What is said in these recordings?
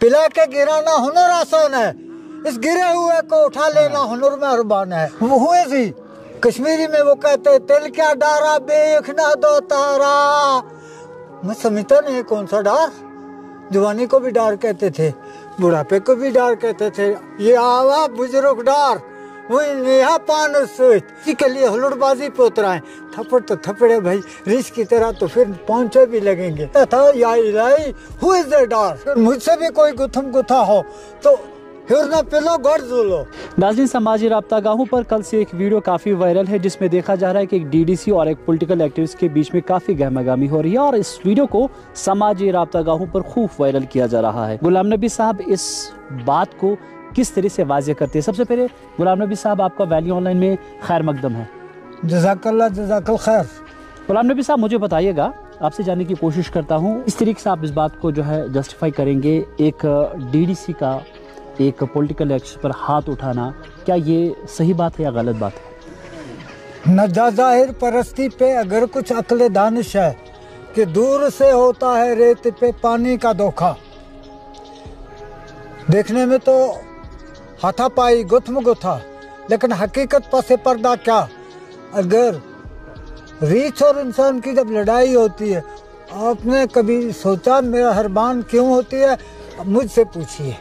पिला के गिराना हुनर आसान है, इस गिरे हुए को उठा लेना हुनर में अरबान है। वो हुए थी कश्मीरी में वो कहते तिल क्या डारा बेख ना दो तारा। मैं समझता नहीं कौन सा डार, जवानी को भी डार कहते थे, बुढ़ापे को भी डार कहते थे, ये आवा बुजुर्ग डार वही नेहा पान सोच। इसी के लिए हुलड़बाजी पे उतराए, थप्पड़ तो थप्पड़े भाई रिस की तरह, तो फिर पहुंचे भी लगेंगे। था या इलाई हु इज द डार, मुझसे भी कोई गुथम गुथा हो तो फिर ना पिलो गड़ लो। नाज़रीन, समाजी राब्तागाहों पर कल से एक वीडियो काफ़ी वायरल है जिसमें देखा जा रहा है कि एक डीडीसी और एक पॉलिटिकल एक्टिविस्ट के बीच में काफ़ी गहमागामी हो रही है और इस वीडियो को समाजी राब्तागाहों पर खूब वायरल किया जा रहा है। गुलाम नबी साहब इस बात को किस तरह से वाज़ेह करते हैं? सबसे पहले गुलाम नबी साहब, आपका वैली ऑनलाइन में खैर मकदम है। जज़ाकल्लाह जज़ाकल खैर। गुलाम नबी साहब, मुझे बताइएगा, आपसे जानने की कोशिश करता हूँ, इस तरीके से आप इस बात को जो है जस्टिफाई करेंगे, एक डीडीसी का एक पॉलिटिकल एक्शन पर हाथ उठाना, क्या ये सही बात है या गलत बात है? नजाहिर परस्ती पे अगर कुछ अक्ल दानिश है कि दूर से होता है रेत पे पानी का धोखा, देखने में तो हाथापाई गुथम गुथा, लेकिन हकीकत पसे पर्दा क्या। अगर रीछ और इंसान की जब लड़ाई होती है, आपने कभी सोचा मेरा हरबान क्यों होती है? मुझसे पूछिए,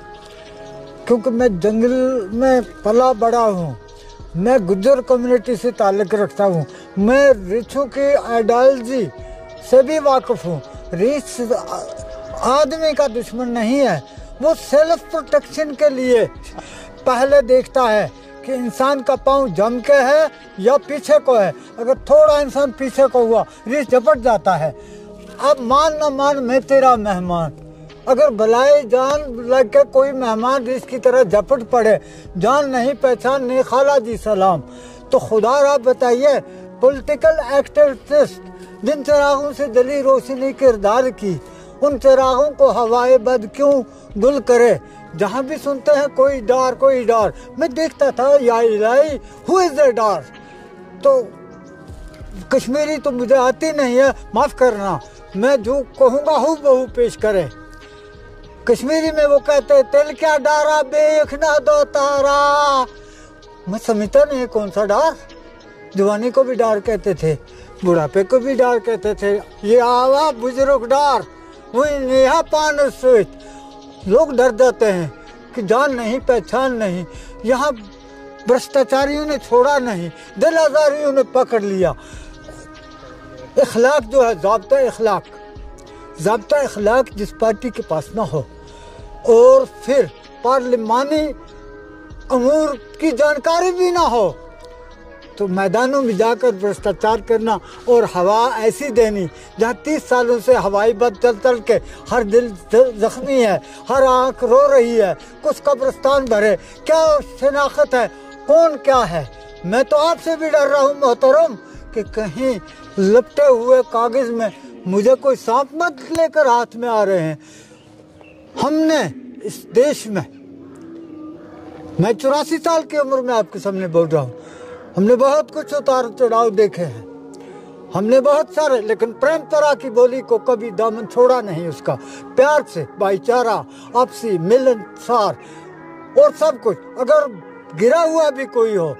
क्योंकि मैं जंगल में पला बड़ा हूँ, मैं गुज्जर कम्युनिटी से ताल्लुक़ रखता हूँ, मैं रीछों की आइडियोलॉजी से भी वाकिफ़ हूँ। रीछ आदमी का दुश्मन नहीं है, वो सेल्फ प्रोटेक्शन के लिए पहले देखता है कि इंसान का पाँव जम के है या पीछे को है। अगर थोड़ा इंसान पीछे को हुआ, रीछ झपट जाता है। अब मान न मान मैं तेरा मेहमान, अगर भलाई जान लग के कोई मेहमान इसकी तरह झपट पड़े, जान नहीं पहचान नहीं, खाला जी सलाम, तो खुदा रा बताइए पॉलिटिकल एक्टिविस्ट जिन चिरागों से जली रोशनी किरदार की, उन चिरागों को हवाए बद क्यों गुल करे। जहाँ भी सुनते हैं कोई डार कोई डार, मैं देखता था या इलाई हु इज द डार। तो कश्मीरी तो मुझे आती नहीं है, माफ़ करना, मैं जो कहूँगा हूँ बहू पेश करे। कश्मीरी में वो कहते तिल क्या डारा बेख ना दो तारा। मैं समझता नहीं कौन सा डार, जवानी को भी डार कहते थे, बुढ़ापे को भी डार कहते थे, ये आवा बुजुर्ग डार वही नेहा पान सोच। लोग डर जाते हैं कि जान नहीं पहचान नहीं, यहाँ भ्रष्टाचारियों ने छोड़ा नहीं, दिल आजारियों ने पकड़ लिया। इखलाक जो है, ज़ाब्ता इखलाक जिस पार्टी के पास ना हो और फिर पार्लिमानी अमूर की जानकारी भी ना हो, तो मैदानों में जाकर भ्रष्टाचार करना और हवा ऐसी देनी जहाँ 30 सालों से हवाई बद चल के हर दिल जख्मी है, हर आँख रो रही है, कुछ कब्रिस्तान भरे, क्या शनाख्त है, कौन क्या है। मैं तो आपसे भी डर रहा हूँ मोहतरम कि कहीं लपटे हुए कागज़ में मुझे कोई सांप मत लेकर हाथ में आ रहे हैं। हमने इस देश में, मैं 84 साल की उम्र में आपके सामने बोल रहा हूँ, हमने बहुत कुछ उतार चढ़ाव देखे हैं, हमने बहुत सारे, लेकिन परंपरा की बोली को कभी दामन छोड़ा नहीं उसका। प्यार से भाईचारा, आपसी मिलनसार और सब कुछ। अगर गिरा हुआ भी कोई हो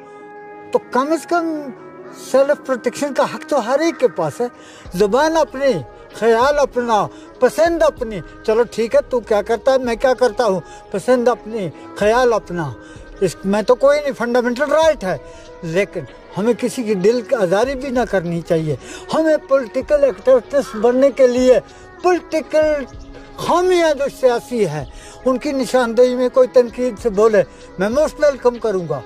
तो कम से कम सेल्फ प्रोटेक्शन का हक तो हर एक के पास है। जुबान अपनी, ख्याल अपना, पसंद अपनी, चलो ठीक है तू क्या करता है मैं क्या करता हूँ, पसंद अपनी, ख्याल अपना, इसमें तो कोई नहीं, फंडामेंटल राइट है। लेकिन हमें किसी की दिल की आज़ारी भी ना करनी चाहिए। हमें पॉलिटिकल एक्टिविस्ट बनने के लिए पॉलिटिकल खामियां जो सियासी है उनकी निशानदेही में कोई तनकीद से बोले, मैं मोस्ट वेलकम करूँगा।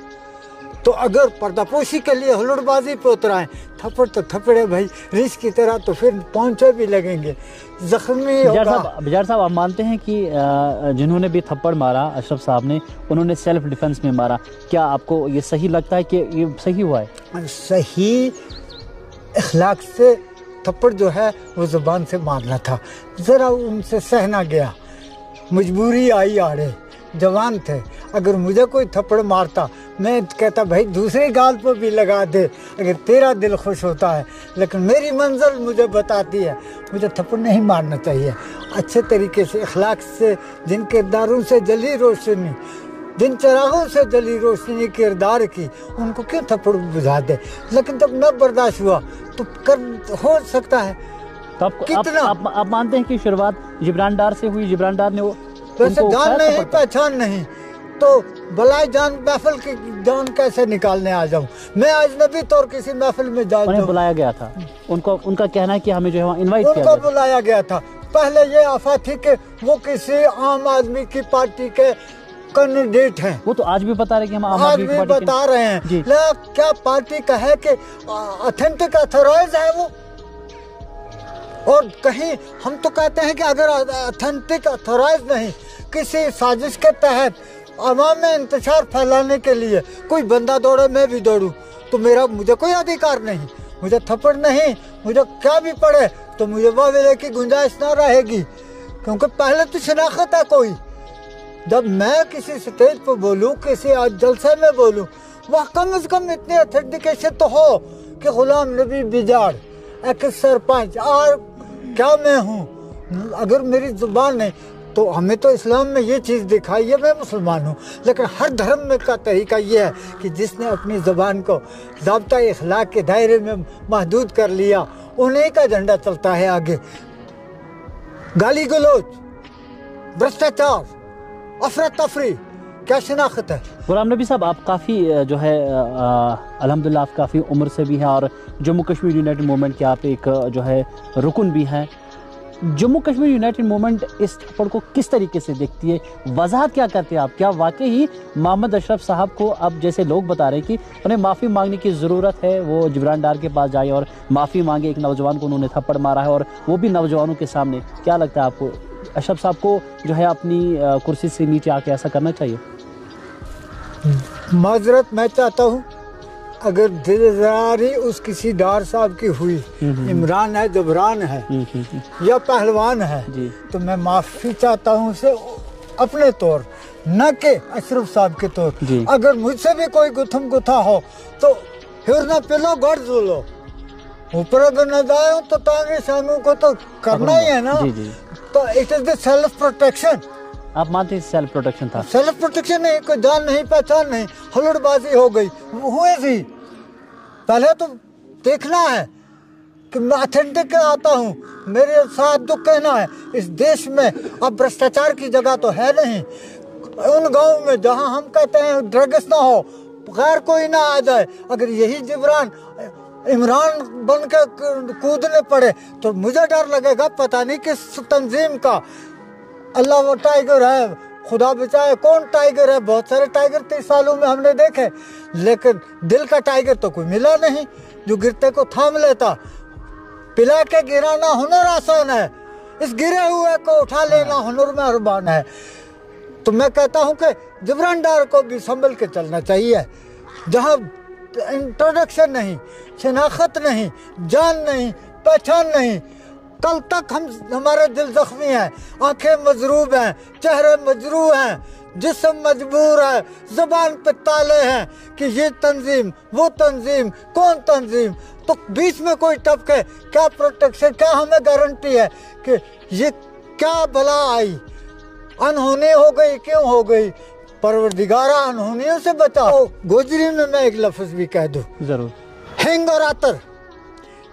तो अगर पर्दापोशी के लिए हुलड़बाजी पे उतराएं, थप्पड़ तो थप्पड़े भाई रिस की तरह, तो फिर पहुंचे भी लगेंगे, जख्मी होगा। बिजार साहब, आप मानते हैं कि जिन्होंने भी थप्पड़ मारा अशरफ साहब ने, उन्होंने सेल्फ डिफेंस में मारा, क्या आपको ये सही लगता है कि ये सही हुआ है? सही इखलाक से थप्पड़ जो है वो ज़ुबान से मारना था, ज़रा उनसे सहना गया, मजबूरी आई आड़े, जवान थे। अगर मुझे कोई थप्पड़ मारता मैं कहता भाई दूसरी गाल पर भी लगा दे अगर तेरा दिल खुश होता है, लेकिन मेरी मंजिल मुझे बताती है मुझे थप्पड़ नहीं मारना चाहिए। अच्छे तरीके से अखलाक से, जिन किरदारों से जली रोशनी, जिन चिरागों से जली रोशनी किरदार की, उनको क्यों थप्पड़ बुझा दे। लेकिन जब न बर्दाश्त हुआ तो कर हो सकता है। तो कितना आप मानते हैं कि शुरुआत जिब्रान डार से हुई, जिब्रान डार ने वैसे जान नहीं पहचान नहीं तो बलाई जान महफिल की जान कैसे निकालने आ जाऊं मैं? अजनबी तौर किसी महफिल में जा उन्हें बुलाया गया था, उनका कहना है कि हमें जो है इनवाइट किया उनको बुलाया गया था। पहले ये अफवाह थी कि वो किसी आम आदमी की पार्टी के कैंडिडेट हैं। वो तो आज भी बता रहे कि हम आम आज आदमी भी पार्टी बता रहे हैं। क्या पार्टी का है कि ऑथेंटिक अथॉराइज है वो? और कहीं हम तो कहते हैं कि अगर ऑथेंटिक अथॉराइज नहीं, किसी साजिश के तहत अवाम में इंतशार फैलाने के लिए कोई बंदा दौड़े, मैं भी दौड़ूं, तो मुझे कोई अधिकार नहीं, मुझे थप्पड़ नहीं, मुझे क्या भी पड़े तो मुझे वावेले की गुंजाइश ना रहेगी। क्योंकि पहले तो शनाख्त है कोई। जब मैं किसी स्टेज पर बोलूं, किसी जलसे में बोलूं, वह कम से कम इतनी ऑथेंटिकेशन तो हो कि गुलाम नबी बिजाड़ एक सरपंच और क्या मैं हूँ। अगर मेरी जुबान नहीं तो हमें तो इस्लाम में ये चीज़ दिखाई है, मैं मुसलमान हूँ, लेकिन हर धर्म में का तरीका ये है कि जिसने अपनी ज़बान को ज़ाब्ता इखलाक के दायरे में महदूद कर लिया, उन्हीं का झंडा चलता है आगे। गाली गलौज, भ्रष्टाचार, अफरा तफरी, क्या शनाख्त है? गुलाम नबी साहब, आप काफ़ी जो है अल्हम्दुलिल्लाह आप काफ़ी उम्र से भी हैं और जम्मू कश्मीर यूनाइटेड मूवमेंट के आप एक जो है रुकन भी हैं। जम्मू कश्मीर यूनाइटेड मूवमेंट इस थप्पड़ को किस तरीके से देखती है? वजाहत क्या करते हैं आप? क्या वाकई ही मोहम्मद अशरफ साहब को अब जैसे लोग बता रहे हैं कि उन्हें माफ़ी मांगने की ज़रूरत है, वो जिब्रान डार के पास जाए और माफ़ी मांगे? एक नौजवान को उन्होंने थप्पड़ मारा है और वो भी नौजवानों के सामने। क्या लगता है आपको, अशरफ साहब को जो है अपनी कुर्सी से नीचे आके ऐसा करना चाहिए? माजरत मैं चाहता हूँ, अगर दिलदारी उस किसी डार साहब की हुई, इमरान है, जबरान है या पहलवान है, तो मैं माफ़ी चाहता हूँ उसे अपने तौर, न के अशरफ साहब के तौर। अगर मुझसे भी कोई गुथम गुथा हो तो फिर ना पिलो गढ़ लो, ऊपर अगर न जाए तो तांगे शानों को तो करना ही है ना। तो it is the self protection. आप मानते हैं सेल्फ प्रोटेक्शन था? सेल्फ प्रोटेक्शन नहीं, कोई जान नहीं पहचान नहीं, हुलड़बाजी हो गई, हुए थी। पहले तो देखना है कि मैं ऑथेंटिक आता हूँ, मेरे साथ दुख कहना है। इस देश में अब भ्रष्टाचार की जगह तो है नहीं। उन गाँव में जहाँ हम कहते हैं ड्रग्स ना हो, गैर कोई ना आ जाए, अगर यही जिब्रान इमरान बन के कूदने पड़े तो मुझे डर लगेगा पता नहीं किस तंजीम का। अल्लाह वो टाइगर है, खुदा बचाए, कौन टाइगर है? बहुत सारे टाइगर 30 सालों में हमने देखे, लेकिन दिल का टाइगर तो कोई मिला नहीं जो गिरते को थाम लेता। पिला के गिराना हुनर आसान है, इस गिरे हुए को उठा लेना हुनर में अरबान है। तो मैं कहता हूँ कि जिब्रान डार को भी संभल के चलना चाहिए। जहाँ इंट्रोडक्शन नहीं, शनाख्त नहीं, जान नहीं, पहचान नहीं, कल तक हमारे दिल जख्मी हैं, आंखें मजरूब हैं, चेहरे मजरू हैं, जिस्म मजबूर है, ज़बान पे ताले हैं कि ये तंजीम, वो तंजीम, कौन तंजीम। तो बीच में कोई टपके, क्या प्रोटेक्शन, क्या हमें गारंटी है कि ये क्या बला आई, अनहोनी हो गई, क्यों हो गई? परवरदिगारा अनहोनियों से बचाओ। गोजरी में मैं एक लफ्ज़ भी कह दूँ जरूर, हिंग और अतर।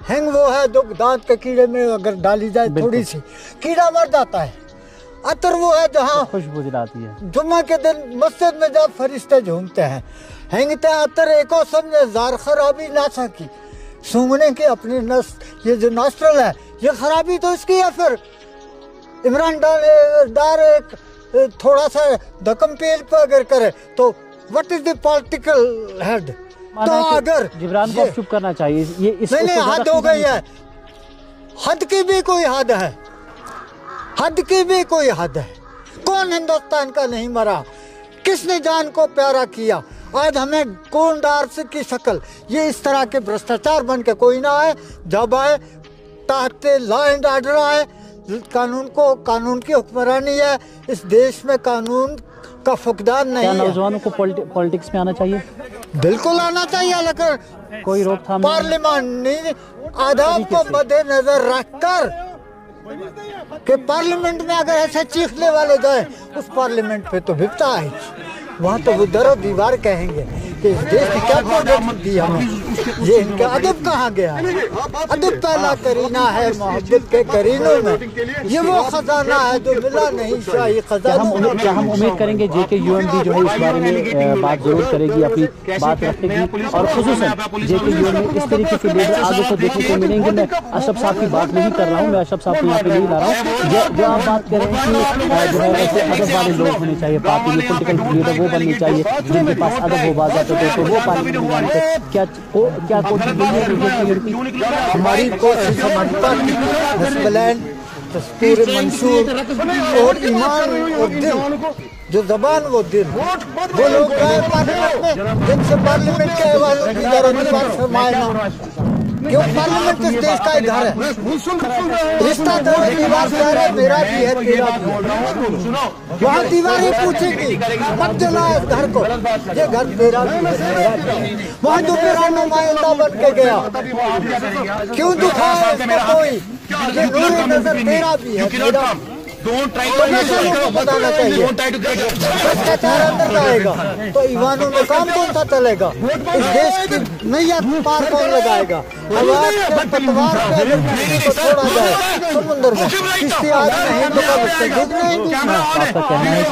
हिंग वो है जो दांत के कीड़े में अगर डाली जाए थोड़ी सी कीड़ा मर जाता है। अतर वो है जहाँ खुशबू दिलाती है। जुम्मा के दिन मस्जिद में जब फरिश्ते झूमते हैं, हिंगते अतर एको समझे जार खराबी ना सकी सूंघने की अपनी नस, ये जो नॉस्ट्रल है ये खराबी तो इसकी है। फिर इमरान डार एक थोड़ा सा धक्कम पेल पर अगर करे तो what is the political head? तो अगर जिब्रान को चुप करना चाहिए, ये नहीं, हद हो गई है। हद की भी कोई हद है, हद की भी कोई हद है। कौन हिंदुस्तान का नहीं मरा, किसने जान को प्यारा किया? आज हमें कौन डार से की शक्ल, ये इस तरह के भ्रष्टाचार बन के कोई ना आए। जब आए ताकते लॉ एंड ऑर्डर आए, कानून को, कानून की हुक्मरानी है इस देश में, कानून का फुकदान नहीं है। नौजवानों को पॉलिटिक्स में आना चाहिए? बिल्कुल आना चाहिए, लेकिन कोई रोकथाम? पार्लियामानी आदाब को मद्देनजर रखकर कि पार्लियामेंट में अगर ऐसे चीखने वाले जाए उस पार्लियामेंट पे तो विपता है। वहाँ तो वो दरो दीवार कहेंगे कि इस देश की क्या प्रोडक्ट दी हमें, ये इनका अदब कहाँ गया। अदब पहला करीना है मोहब्बत के करीनों में, ये वो खजाना है जो मिला नहीं शाही खजाना। क्या हम उम्मीद करेंगे जेके यूएमबी जो है इस बारे में बात जरूर करेगी, अपनी बात रखेगी, और खुसूसन जेके यूएमबी इस तरीके के लीडर आगे को देखने को मिलेंगे। मैं अशरफ साहब की बात नहीं कर रहा हूँ, मैं अशरफ साहब को यहाँ पे नहीं ला रहा हूँ। जो आप बात कर रहे हैं कि जो है ऐसे अदब वाले लोग होने चाहिए पार्टी में, पोलिटिकल लीडर वो बननी चाहिए जिनके पास अदब हो बात तो वो पार्लियामेंट में आते। क्या कोशिश हमारी कोशिश, हमारी पार्टी तस्वीर मंशूर और ईमान और दिल, जो जबान वो दिल, वो लोग गए पार्लियामेंट में जिनसे पार्लियामेंट के हवालों की जरूरत फरमाएगा। क्यों पार्लियामेंट इस देश का ही घर है। रिश्ता दो दीवार है, मेरा भी है तेरा भी है। वहाँ दीवार ही पूछेगी मत जलाए इस घर को, ये घर तेरा भी है मेरा भी है। वहाँ जो मेरा नुमाइंदा बन के गया क्यों दुखाए इसको कोई, ये नूर नजर तेरा भी है मेरा भी। बताना चाहिए भ्रष्टाचार अंदर जाएगा तो ईवानों में काम कौन सा चलेगा, इस देश की नैया पार कौन लगाएगा। आवाज के पतवार पे अगर किसी को छोड़ा जाए समुद्र में, किसी आदमी हिंदू का बच्चा डूबना ही डूबना। आपका कहना है कि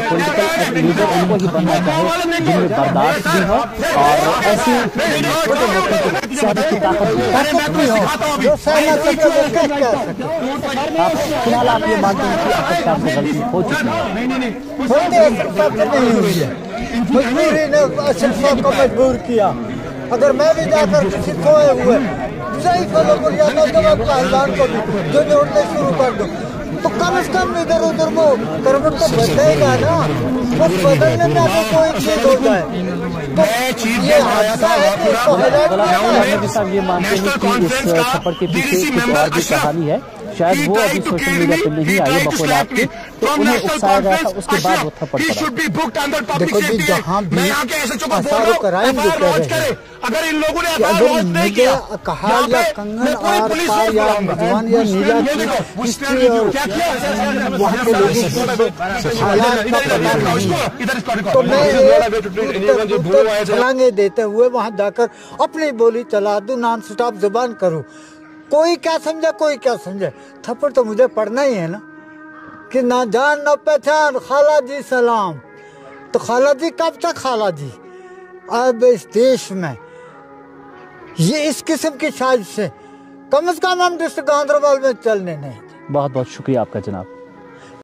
पॉलिटिकल लीडर उनको ही बनना चाहिए जिनमें बर्दाश्त भी हो और ऐसी छोटे मोटे की ताकत भी हो जो सहना सके वो कह सके। आप ये मानते हैं कि अशरफ से गलती हो चुकी है, नहीं हुई है, मजबूरी ने अशरफ साहब को मजबूर किया। अगर मैं भी जाकर किसी खोए हुए सही फलों को या नौजवान पहलवान को भी जो जोड़ने शुरू कर दो तो कम से कम इधर उधर वो करवट तो बदलेगा ना। वो बदलने में अगर कोई चीज हो जाए तो ये हादसा है कि इसको है। साहब ये मानते हैं कि इस थप्पड़ के पीछे कुछ और भी कहानी है, शायद वो अभी सोशल मीडिया पे नहीं आए बकौल आपके, तो उन्हें उकसाया गया था, उसके बाद वो थप्पड़ पड़ा। देखो जी, जहाँ भी आसार क्राइम जो कर रहे हैं, अगर इन लोगों ने अगर मुझे कहा या कंगन आर पार या जवान या नीला की हिस्ट्री और वहाँ के लोगों की हालात का पता नहीं, तो मैं छलांगे देते हुए वहाँ जाकर अपनी बोली चला दूं, नॉन स्टॉप जुबान करूँ। कोई क्या समझे कोई क्या समझे, थप्पड़ तो मुझे पढ़ना ही है ना। कि ना जान ना पहचान खाला जी सलाम, तो खाला जी कब तक खाला जी। अब इस देश में ये इस किस्म की साजिश से कम से कम हम डिस्ट्रिक्ट गांधरबल में चलने नहीं। बहुत बहुत शुक्रिया आपका जनाब।